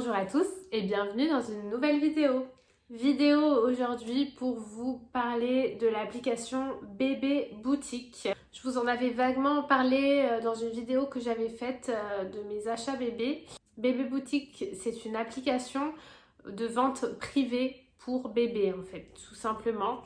Bonjour à tous et bienvenue dans une nouvelle vidéo. Vidéo aujourd'hui pour vous parler de l'application Bébé Boutique. Je vous en avais vaguement parlé dans une vidéo que j'avais faite de mes achats bébés. Bébé Boutique, c'est une application de vente privée pour bébés en fait, tout simplement.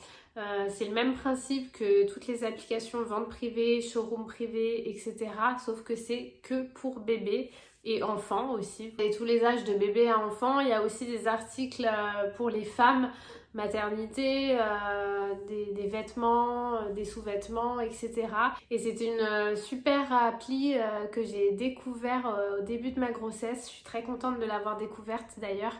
C'est le même principe que toutes les applications vente privée, showroom privé, etc. Sauf que c'est que pour bébés et enfants aussi. Et tous les âges de bébé à enfant. Il y a aussi des articles pour les femmes, maternité, des vêtements, des sous-vêtements, etc. Et c'est une super appli que j'ai découvert au début de ma grossesse. Je suis très contente de l'avoir découverte d'ailleurs,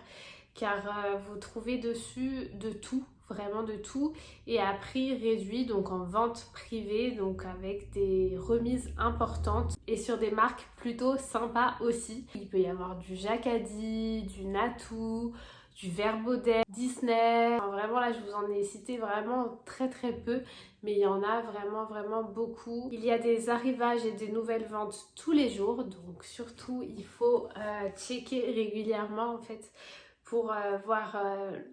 car vous trouvez dessus de tout, vraiment de tout, et à prix réduit, donc en vente privée, donc avec des remises importantes et sur des marques plutôt sympas aussi. Il peut y avoir du Jacadi, du Natou, du Verbaudet, Disney. Enfin, vraiment là je vous en ai cité vraiment très peu, mais il y en a vraiment beaucoup. Il y a des arrivages et des nouvelles ventes tous les jours, donc surtout il faut checker régulièrement en fait pour voir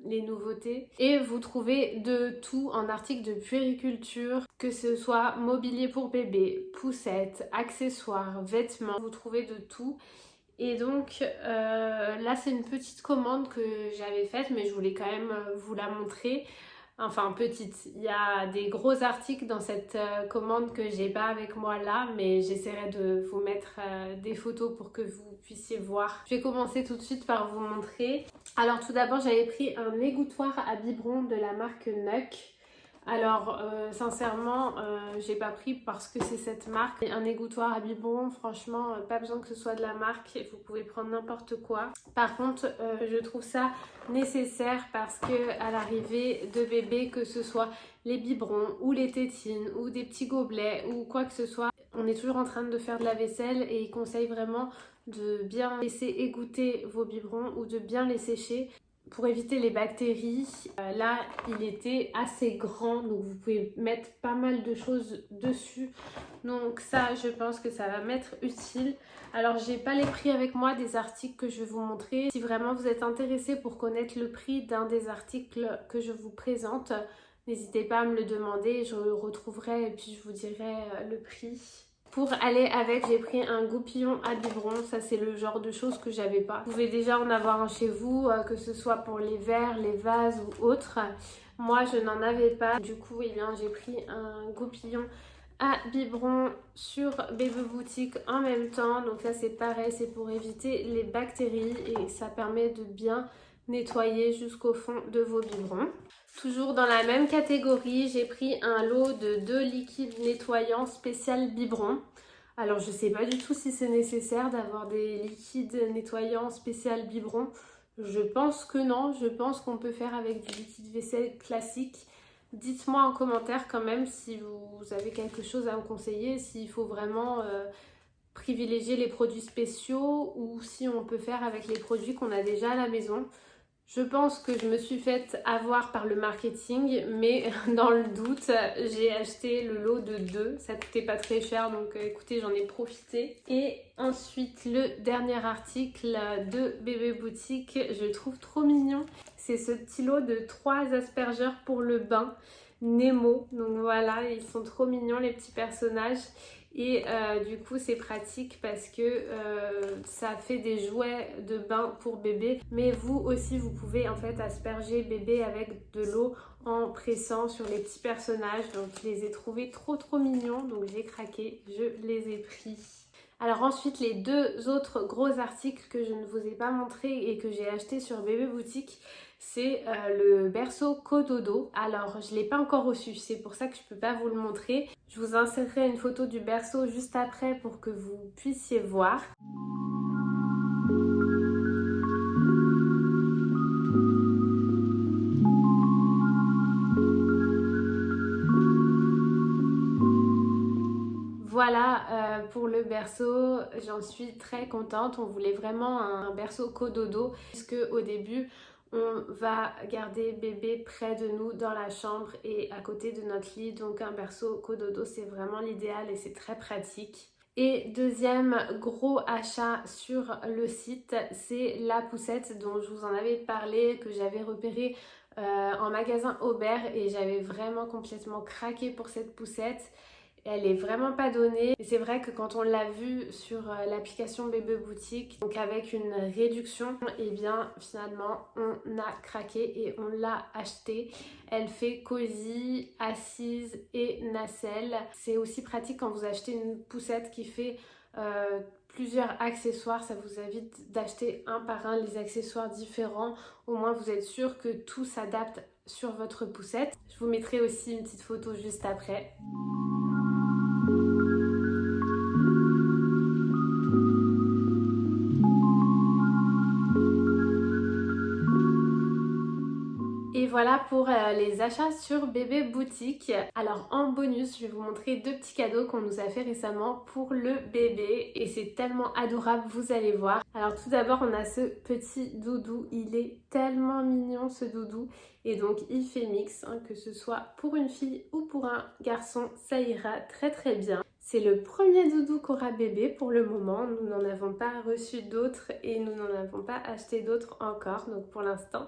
les nouveautés. Et vous trouvez de tout en articles de puériculture, que ce soit mobilier pour bébé, poussettes, accessoires, vêtements, vous trouvez de tout. Et donc là c'est une petite commande que j'avais faite, mais je voulais quand même vous la montrer. Enfin petite, il y a des gros articles dans cette commande que j'ai pas avec moi là, mais j'essaierai de vous mettre des photos pour que vous puissiez voir. Je vais commencer tout de suite par vous montrer. Alors tout d'abord j'avais pris un égouttoir à biberon de la marque Nuck. Alors sincèrement j'ai pas pris parce que c'est cette marque. Un égouttoir à biberon, franchement pas besoin que ce soit de la marque, vous pouvez prendre n'importe quoi. Par contre je trouve ça nécessaire parce que à l'arrivée de bébé, que ce soit les biberons ou les tétines ou des petits gobelets ou quoi que ce soit, on est toujours en train de faire de la vaisselle et il conseille vraiment de bien laisser égoutter vos biberons ou de bien les sécher pour éviter les bactéries. Là il était assez grand, donc vous pouvez mettre pas mal de choses dessus, donc ça je pense que ça va m'être utile. Alors j'ai pas les prix avec moi des articles que je vais vous montrer. Si vraiment vous êtes intéressé pour connaître le prix d'un des articles que je vous présente, n'hésitez pas à me le demander, je le retrouverai et puis je vous dirai le prix. Pour aller avec, j'ai pris un goupillon à biberon. Ça c'est le genre de choses que j'avais pas. Vous pouvez déjà en avoir un chez vous, que ce soit pour les verres, les vases ou autres. Moi je n'en avais pas. Du coup j'ai pris un goupillon à biberon sur Bébé Boutique en même temps. Donc là c'est pareil, c'est pour éviter les bactéries et ça permet de bien nettoyer jusqu'au fond de vos biberons. Toujours dans la même catégorie, j'ai pris un lot de 2 liquides nettoyants spécial biberon. Alors je sais pas du tout si c'est nécessaire d'avoir des liquides nettoyants spécial biberon. Je pense que non, je pense qu'on peut faire avec du liquide vaisselle classique. Dites-moi en commentaire quand même si vous avez quelque chose à me conseiller, s'il faut vraiment privilégier les produits spéciaux ou si on peut faire avec les produits qu'on a déjà à la maison. Je pense que je me suis faite avoir par le marketing, mais dans le doute, j'ai acheté le lot de 2. Ça coûtait pas très cher, donc écoutez, j'en ai profité. Et ensuite, le dernier article de Bébé Boutique, je le trouve trop mignon. C'est ce petit lot de 3 aspergeurs pour le bain Nemo. Donc voilà, ils sont trop mignons les petits personnages. Et du coup c'est pratique parce que ça fait des jouets de bain pour bébé, mais vous aussi vous pouvez en fait asperger bébé avec de l'eau en pressant sur les petits personnages. Donc je les ai trouvés trop mignons, donc j'ai craqué, je les ai pris. Alors ensuite les 2 autres gros articles que je ne vous ai pas montré et que j'ai acheté sur Bébé Boutique, c'est le berceau Cododo. Alors je ne l'ai pas encore reçu, c'est pour ça que je ne peux pas vous le montrer. Je vous insérerai une photo du berceau juste après pour que vous puissiez voir. Voilà pour le berceau, j'en suis très contente. On voulait vraiment un berceau cododo puisque au début on va garder bébé près de nous dans la chambre et à côté de notre lit, donc un berceau cododo c'est vraiment l'idéal et c'est très pratique. Et deuxième gros achat sur le site, c'est la poussette dont je vous en avais parlé, que j'avais repérée en magasin Aubert et j'avais vraiment complètement craqué pour cette poussette. Elle est vraiment pas donnée et c'est vrai que quand on l'a vue sur l'application Bébé Boutique, donc avec une réduction, et bien finalement on a craqué et on l'a achetée. Elle fait cosy, assise et nacelle. C'est aussi pratique quand vous achetez une poussette qui fait plusieurs accessoires, ça vous évite d'acheter un par un les accessoires différents. Au moins vous êtes sûr que tout s'adapte sur votre poussette. Je vous mettrai aussi une petite photo juste après. Et voilà pour les achats sur Bébé Boutique. Alors en bonus, je vais vous montrer deux petits cadeaux qu'on nous a fait récemment pour le bébé. Et c'est tellement adorable, vous allez voir. Alors tout d'abord, on a ce petit doudou. Il est tellement mignon ce doudou. Et donc il fait mix, hein, que ce soit pour une fille ou pour un garçon, ça ira très très bien. C'est le premier doudou qu'aura bébé pour le moment. Nous n'en avons pas reçu d'autres et nous n'en avons pas acheté d'autres encore. Donc pour l'instant,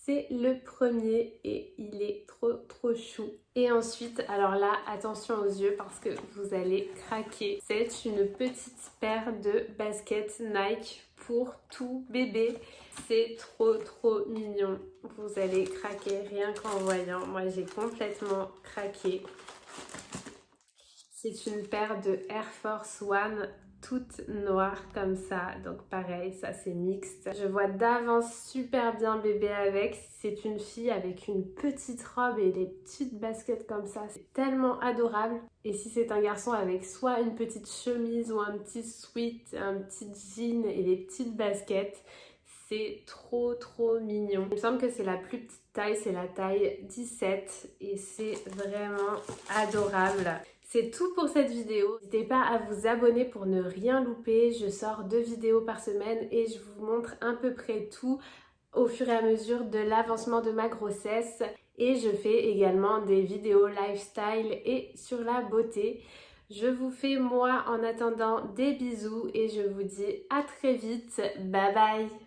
c'est le premier et il est trop chou. Et ensuite, alors là, attention aux yeux parce que vous allez craquer. C'est une petite paire de baskets Nike pour tout bébé. C'est trop mignon. Vous allez craquer rien qu'en voyant. Moi, j'ai complètement craqué. C'est une paire de Air Force One toute noire comme ça, donc pareil, ça c'est mixte. Je vois d'avance super bien bébé avec. C'est une fille avec une petite robe et des petites baskets comme ça, c'est tellement adorable. Et si c'est un garçon avec soit une petite chemise ou un petit sweat, un petit jean et des petites baskets, c'est trop mignon. Il me semble que c'est la plus petite taille, c'est la taille 17 et c'est vraiment adorable. C'est tout pour cette vidéo. N'hésitez pas à vous abonner pour ne rien louper. Je sors 2 vidéos par semaine et je vous montre à peu près tout au fur et à mesure de l'avancement de ma grossesse. Et je fais également des vidéos lifestyle et sur la beauté. Je vous fais moi en attendant des bisous et je vous dis à très vite. Bye bye!